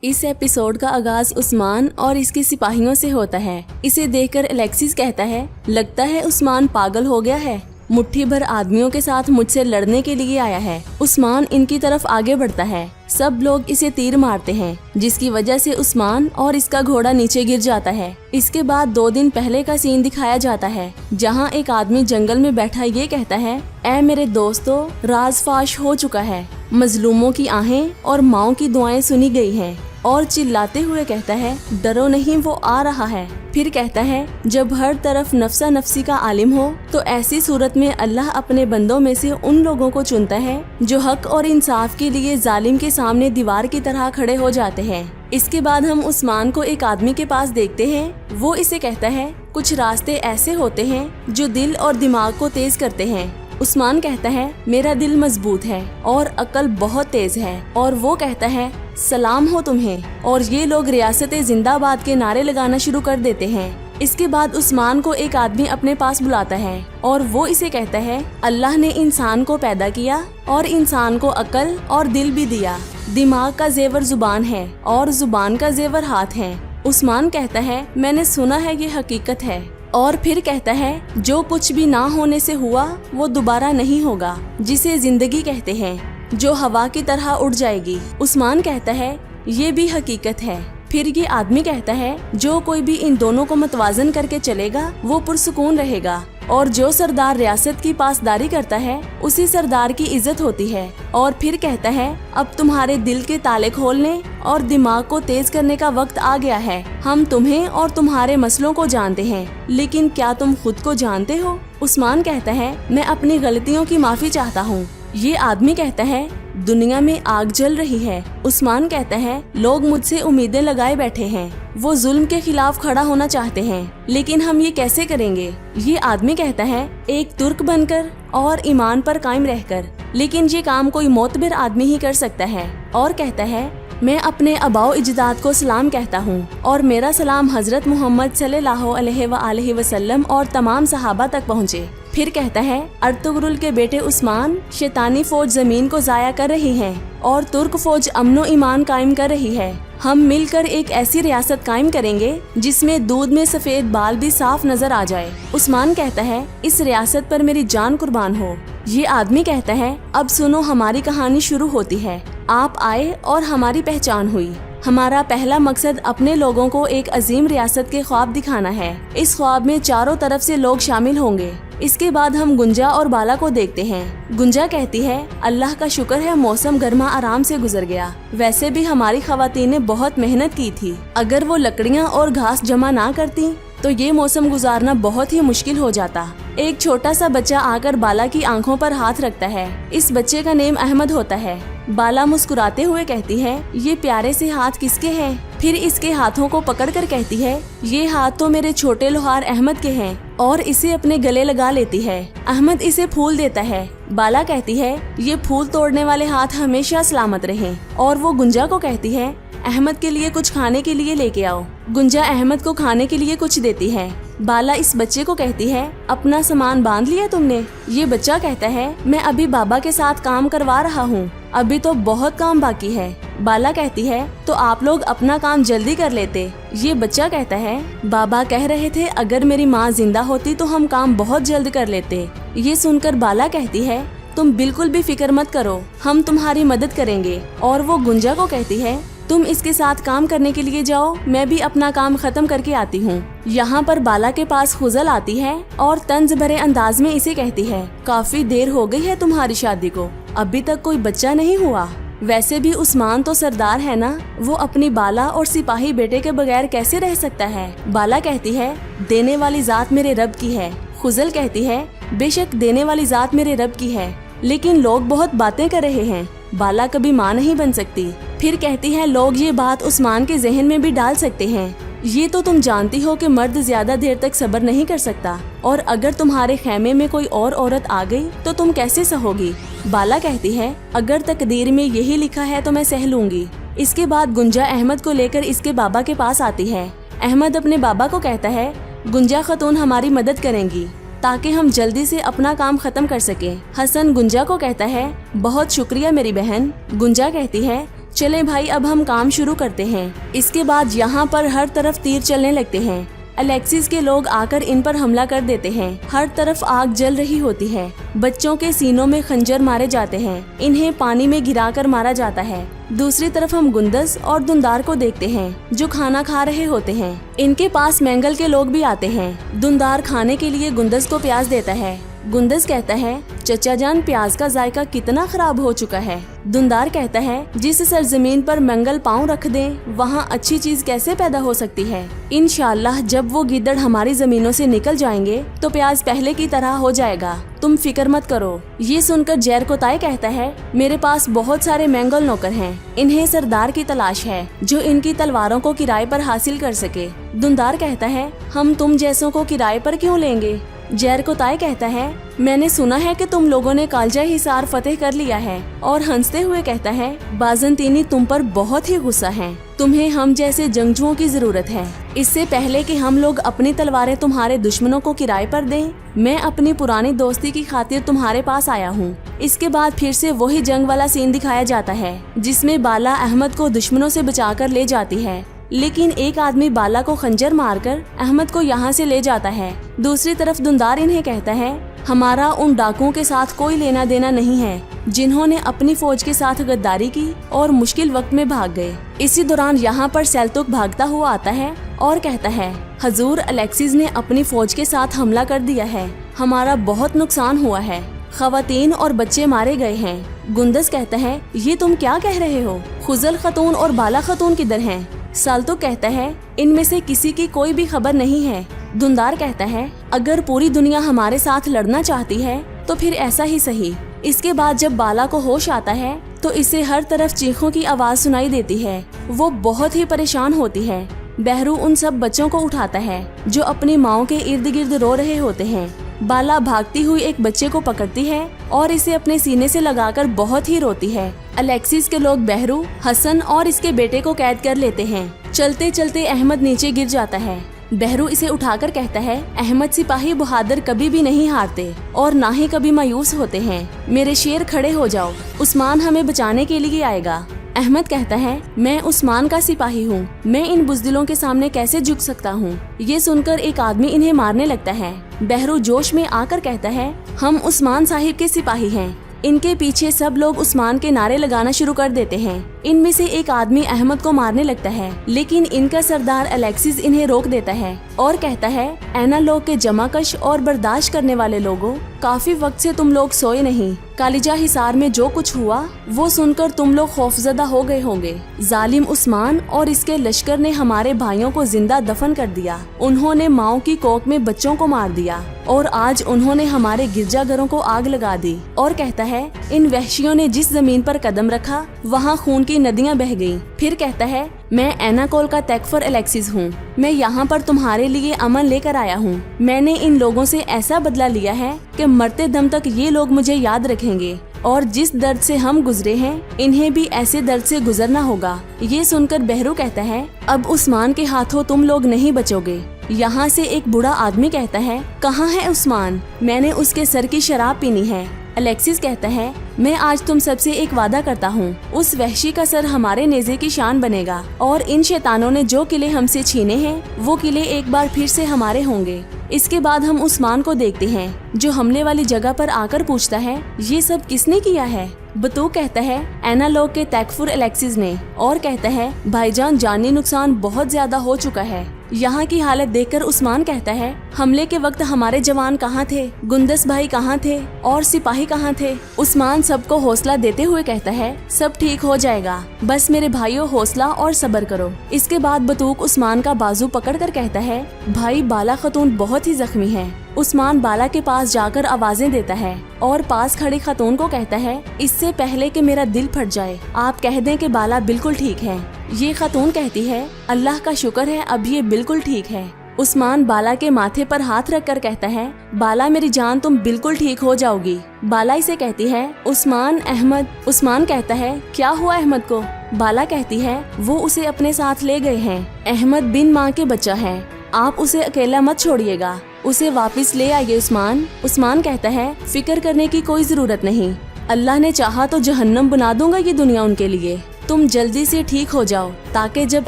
इस एपिसोड का आगाज उस्मान और इसके सिपाहियों से होता है। इसे देखकर अलेक्सिस कहता है, लगता है उस्मान पागल हो गया है, मुट्ठी भर आदमियों के साथ मुझसे लड़ने के लिए आया है। उस्मान इनकी तरफ आगे बढ़ता है। सब लोग इसे तीर मारते हैं, जिसकी वजह से उस्मान और इसका घोड़ा नीचे गिर जाता है। इसके बाद 2 दिन पहले का सीन दिखाया जाता है, जहां एक आदमी जंगल में बैठा ये कहता है, ऐ मेरे दोस्तों, राज फाश हो चुका है। मजलूमों की आहें और माओं की दुआएं सुनी गई हैं। और चिल्लाते हुए कहता है, डरो नहीं, वो आ रहा है। फिर कहता है, जब हर तरफ नफ्सा नफ्सी का आलिम हो तो ऐसी सूरत में अल्लाह अपने बंदों में से उन लोगों को चुनता है जो हक और इंसाफ के लिए जालिम के सामने दीवार की तरह खड़े हो जाते हैं। इसके बाद हम उस्मान को एक आदमी के पास देखते हैं। वो इसे कहता है, कुछ रास्ते ऐसे होते हैं जो दिल और दिमाग को तेज करते हैं। उस्मान कहता है, मेरा दिल मजबूत है और अकल बहुत तेज है। और वो कहता है, सलाम हो तुम्हें। और ये लोग रियासत जिंदाबाद के नारे लगाना शुरू कर देते हैं। इसके बाद उस्मान को एक आदमी अपने पास बुलाता है और वो इसे कहता है, अल्लाह ने इंसान को पैदा किया और इंसान को अकल और दिल भी दिया। दिमाग का जेवर जुबान है और जुबान का जेवर हाथ है। उस्मान कहता है, मैंने सुना है ये हकीकत है। और फिर कहता है, जो कुछ भी ना होने से हुआ वो दोबारा नहीं होगा, जिसे जिंदगी कहते हैं, जो हवा की तरह उड़ जाएगी। उस्मान कहता है, ये भी हकीकत है। फिर ये आदमी कहता है, जो कोई भी इन दोनों को मतवाजन करके चलेगा वो पुरसुकून रहेगा। और जो सरदार रियासत की पासदारी करता है उसी सरदार की इज्जत होती है। और फिर कहता है, अब तुम्हारे दिल के ताले खोलने और दिमाग को तेज करने का वक्त आ गया है। हम तुम्हें और तुम्हारे मसलों को जानते हैं, लेकिन क्या तुम खुद को जानते हो? उस्मान कहता है, मैं अपनी गलतियों की माफी चाहता हूँ। ये आदमी कहता है, दुनिया में आग जल रही है। उस्मान कहता है, लोग मुझसे उम्मीदें लगाए बैठे हैं। वो जुल्म के खिलाफ खड़ा होना चाहते हैं, लेकिन हम ये कैसे करेंगे? ये आदमी कहता है, एक तुर्क बनकर और ईमान पर कायम रहकर। लेकिन ये काम कोई मोतबर आदमी ही कर सकता है। और कहता है, मैं अपने अबाओ इजदाद को सलाम कहता हूँ और मेरा सलाम हजरत मोहम्मद सल्लल्लाहु अलैहि वसल्लम और तमाम सहाबा तक पहुँचे। फिर कहता है, अर्तुगरुल के बेटे उस्मान, शैतानी फौज जमीन को जाया कर रही है और तुर्क फौज अमनो ईमान कायम कर रही है। हम मिलकर एक ऐसी रियासत कायम करेंगे जिसमें दूध में सफेद बाल भी साफ नजर आ जाए। उस्मान कहता है, इस रियासत पर मेरी जान कुर्बान हो। ये आदमी कहता है, अब सुनो, हमारी कहानी शुरू होती है। आप आए और हमारी पहचान हुई। हमारा पहला मकसद अपने लोगों को एक अजीम रियासत के ख्वाब दिखाना है। इस ख्वाब में चारों तरफ से लोग शामिल होंगे। इसके बाद हम गुंजा और बाला को देखते हैं। गुंजा कहती है, अल्लाह का शुक्र है मौसम गर्मा आराम से गुजर गया। वैसे भी हमारी खवातीन ने बहुत मेहनत की थी। अगर वो लकड़ियाँ और घास जमा ना करती तो ये मौसम गुजारना बहुत ही मुश्किल हो जाता। एक छोटा सा बच्चा आकर बाला की आंखों पर हाथ रखता है। इस बच्चे का नेम अहमद होता है। बाला मुस्कुराते हुए कहती है, ये प्यारे से हाथ किसके हैं? फिर इसके हाथों को पकड़कर कहती है, ये हाथ तो मेरे छोटे लोहार अहमद के हैं। और इसे अपने गले लगा लेती है। अहमद इसे फूल देता है। बाला कहती है, ये फूल तोड़ने वाले हाथ हमेशा सलामत रहें। और वो गुंजा को कहती है, अहमद के लिए कुछ खाने के लिए लेके आओ। गुंजा अहमद को खाने के लिए कुछ देती है। बाला इस बच्चे को कहती है, अपना सामान बांध लिया तुमने? ये बच्चा कहता है, मैं अभी बाबा के साथ काम करवा रहा हूँ, अभी तो बहुत काम बाकी है। बाला कहती है, तो आप लोग अपना काम जल्दी कर लेते। ये बच्चा कहता है, बाबा कह रहे थे अगर मेरी माँ जिंदा होती तो हम काम बहुत जल्द कर लेते। ये सुनकर बाला कहती है, तुम बिल्कुल भी फिक्र मत करो, हम तुम्हारी मदद करेंगे। और वो गुंजा को कहती है, तुम इसके साथ काम करने के लिए जाओ, मैं भी अपना काम खत्म करके आती हूँ। यहाँ पर बाला के पास खुजल आती है और तंज भरे अंदाज में इसे कहती है, काफी देर हो गई है तुम्हारी शादी को, अभी तक कोई बच्चा नहीं हुआ। वैसे भी उस्मान तो सरदार है ना, वो अपनी बाला और सिपाही बेटे के बगैर कैसे रह सकता है? बाला कहती है, देने वाली जात मेरे रब की है। खुजल कहती है, बेशक देने वाली जात मेरे रब की है, लेकिन लोग बहुत बातें कर रहे हैं, बाला कभी माँ नहीं बन सकती। फिर कहती है, लोग ये बात उस्मान के जहन में भी डाल सकते हैं। ये तो तुम जानती हो कि मर्द ज्यादा देर तक सब्र नहीं कर सकता, और अगर तुम्हारे खेमे में कोई और औरत आ गई तो तुम कैसे सहोगी? बाला कहती है, अगर तकदीर में यही लिखा है तो मैं सह लूंगी। इसके बाद गुंजा अहमद को लेकर इसके बाबा के पास आती है। अहमद अपने बाबा को कहता है, गुंजा खतून हमारी मदद करेंगी ताकि हम जल्दी से अपना काम खत्म कर सके। हसन गुंजा को कहता है, बहुत शुक्रिया मेरी बहन। गुंजा कहती है, चले भाई अब हम काम शुरू करते हैं। इसके बाद यहाँ पर हर तरफ तीर चलने लगते हैं। अलेक्सिस के लोग आकर इन पर हमला कर देते हैं। हर तरफ आग जल रही होती है। बच्चों के सीनों में खंजर मारे जाते हैं। इन्हें पानी में गिराकर मारा जाता है। दूसरी तरफ हम गुंदस और दुंदार को देखते हैं जो खाना खा रहे होते हैं। इनके पास मैंगल के लोग भी आते हैं। दुंदार खाने के लिए गुंदस को प्याज देता है। गुंदस कहता है, चचा जान प्याज का जायका कितना खराब हो चुका है। दुंदार कहता है, जिस सरजमीन पर मंगल पाँव रख दें वहाँ अच्छी चीज कैसे पैदा हो सकती है। इंशाअल्लाह जब वो गिद्दड़ हमारी जमीनों से निकल जाएंगे तो प्याज पहले की तरह हो जाएगा, तुम फिक्र मत करो। ये सुनकर जैर कोताई कहता है, मेरे पास बहुत सारे मैंगल नौकर हैं। इन्हें सरदार की तलाश है जो इनकी तलवारों को किराए पर हासिल कर सके। दुंदार कहता है, हम तुम जैसों को किराए पर क्यों लेंगे। जैर कोताई कहता है, मैंने सुना है कि तुम लोगों ने कालजा हिसार फतेह कर लिया है। और हंसते हुए कहता है, बाजंतीनी तुम पर बहुत ही गुस्सा है। तुम्हें हम जैसे जंगजुओं की जरूरत है। इससे पहले कि हम लोग अपनी तलवारें तुम्हारे दुश्मनों को किराए पर दें, मैं अपनी पुरानी दोस्ती की खातिर तुम्हारे पास आया हूँ। इसके बाद फिर से वही जंग वाला सीन दिखाया जाता है जिसमें बाला अहमद को दुश्मनों से बचाकर ले जाती है, लेकिन एक आदमी बाला को खंजर मारकर अहमद को यहाँ से ले जाता है। दूसरी तरफ दुंदार इन्हें कहता है, हमारा उन डाकुओं के साथ कोई लेना देना नहीं है जिन्होंने अपनी फौज के साथ गद्दारी की और मुश्किल वक्त में भाग गए। इसी दौरान यहाँ पर सेल्तुक भागता हुआ आता है और कहता है, हजूर अलेक्सिस ने अपनी फौज के साथ हमला कर दिया है, हमारा बहुत नुकसान हुआ है, खवातीन और बच्चे मारे गए हैं। गुंदस कहता है, ये तुम क्या कह रहे हो, खुजल खतून और बाला खतून किधर हैं? साल्तुक कहता है, इनमें से किसी की कोई भी खबर नहीं है। दुंदार कहता है, अगर पूरी दुनिया हमारे साथ लड़ना चाहती है तो फिर ऐसा ही सही। इसके बाद जब बाला को होश आता है तो इसे हर तरफ चीखों की आवाज सुनाई देती है। वो बहुत ही परेशान होती है। बहरू उन सब बच्चों को उठाता है जो अपनी माओ के इर्द गिर्द रो रहे होते हैं। बाला भागती हुई एक बच्चे को पकड़ती है और इसे अपने सीने से लगाकर बहुत ही रोती है। अलेक्सिस के लोग बहरू, हसन और इसके बेटे को कैद कर लेते हैं। चलते चलते अहमद नीचे गिर जाता है। बहरू इसे उठाकर कहता है, अहमद सिपाही बहादुर कभी भी नहीं हारते और ना ही कभी मायूस होते हैं। मेरे शेर खड़े हो जाओ, उस्मान हमें बचाने के लिए आएगा। अहमद कहता है, मैं उस्मान का सिपाही हूँ, मैं इन बुज़दिलों के सामने कैसे झुक सकता हूँ। ये सुनकर एक आदमी इन्हें मारने लगता है। बहरू जोश में आकर कहता है, हम उस्मान साहिब के सिपाही हैं। इनके पीछे सब लोग उस्मान के नारे लगाना शुरू कर देते हैं। इनमें से एक आदमी अहमद को मारने लगता है, लेकिन इनका सरदार अलेक्सिस इन्हें रोक देता है और कहता है, ऐना लोग के जमाकश और बर्दाश्त करने वाले लोगों, काफी वक्त से तुम लोग सोए नहीं। कालिजा हिसार में जो कुछ हुआ वो सुनकर तुम लोग खौफजदा हो गए होंगे। जालिम उस्मान और इसके लश्कर ने हमारे भाइयों को जिंदा दफन कर दिया। उन्होंने माओ की कोख में बच्चों को मार दिया और आज उन्होंने हमारे गिरजाघरों को आग लगा दी। और कहता है, इन वहशियों ने जिस जमीन पर कदम रखा वहाँ खून की नदियाँ बह गयी। फिर कहता है, मैं एनाकोल का तैकफर अलेक्सिस हूँ। मैं यहाँ पर तुम्हारे लिए अमन लेकर आया हूँ। मैंने इन लोगों से ऐसा बदला लिया है कि मरते दम तक ये लोग मुझे याद रखेंगे और जिस दर्द से हम गुजरे हैं इन्हें भी ऐसे दर्द से गुजरना होगा। ये सुनकर बहरू कहता है, अब उस्मान के हाथों तुम लोग नहीं बचोगे। यहाँ से एक बूढ़ा आदमी कहता है, कहाँ है उस्मान? मैंने उसके सर की शराब पीनी है। अलेक्सिस कहता है, मैं आज तुम सबसे एक वादा करता हूँ, उस वहशी का सर हमारे नेज़े की शान बनेगा और इन शैतानों ने जो किले हमसे छीने हैं वो किले एक बार फिर से हमारे होंगे। इसके बाद हम उस्मान को देखते हैं जो हमले वाली जगह पर आकर पूछता है, ये सब किसने किया है? बतू कहता है, ऐना लोग के तैकफुर अलेक्सिस ने। और कहता है, भाईजान जानी नुकसान बहुत ज्यादा हो चुका है। यहाँ की हालत देखकर उस्मान कहता है, हमले के वक्त हमारे जवान कहाँ थे? गुंदस भाई कहाँ थे? और सिपाही कहाँ थे? उस्मान सबको हौसला देते हुए कहता है, सब ठीक हो जाएगा, बस मेरे भाइयों हौसला और सब्र करो। इसके बाद बतूक उस्मान का बाजू पकड़कर कहता है, भाई बाला खतून बहुत ही जख्मी है। उस्मान बाला के पास जाकर आवाजें देता है और पास खड़ी खतून को कहता है, इससे पहले कि मेरा दिल फट जाए आप कह दें कि बाला बिल्कुल ठीक है। ये खतून कहती है, अल्लाह का शुक्र है अब ये बिल्कुल ठीक है। उस्मान बाला के माथे पर हाथ रखकर कहता है, बाला मेरी जान तुम बिल्कुल ठीक हो जाओगी। बाला इसे कहती है, उस्मान अहमद। उस्मान कहता है, क्या हुआ अहमद को? बाला कहती है, वो उसे अपने साथ ले गए हैं। अहमद बिन माँ के बच्चा है, आप उसे अकेला मत छोड़िएगा, उसे वापस ले आइए उस्मान। उस्मान कहता है, फिक्र करने की कोई जरूरत नहीं, अल्लाह ने चाहा तो जहन्नम बना दूंगा ये दुनिया उनके लिए। तुम जल्दी से ठीक हो जाओ ताकि जब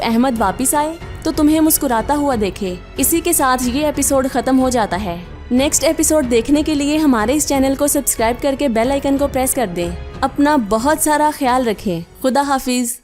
अहमद वापस आए तो तुम्हें मुस्कुराता हुआ देखे। इसी के साथ ये एपिसोड खत्म हो जाता है। नेक्स्ट एपिसोड देखने के लिए हमारे इस चैनल को सब्सक्राइब करके बेल आइकन को प्रेस कर दें। अपना बहुत सारा ख्याल रखें। खुदा हाफिज।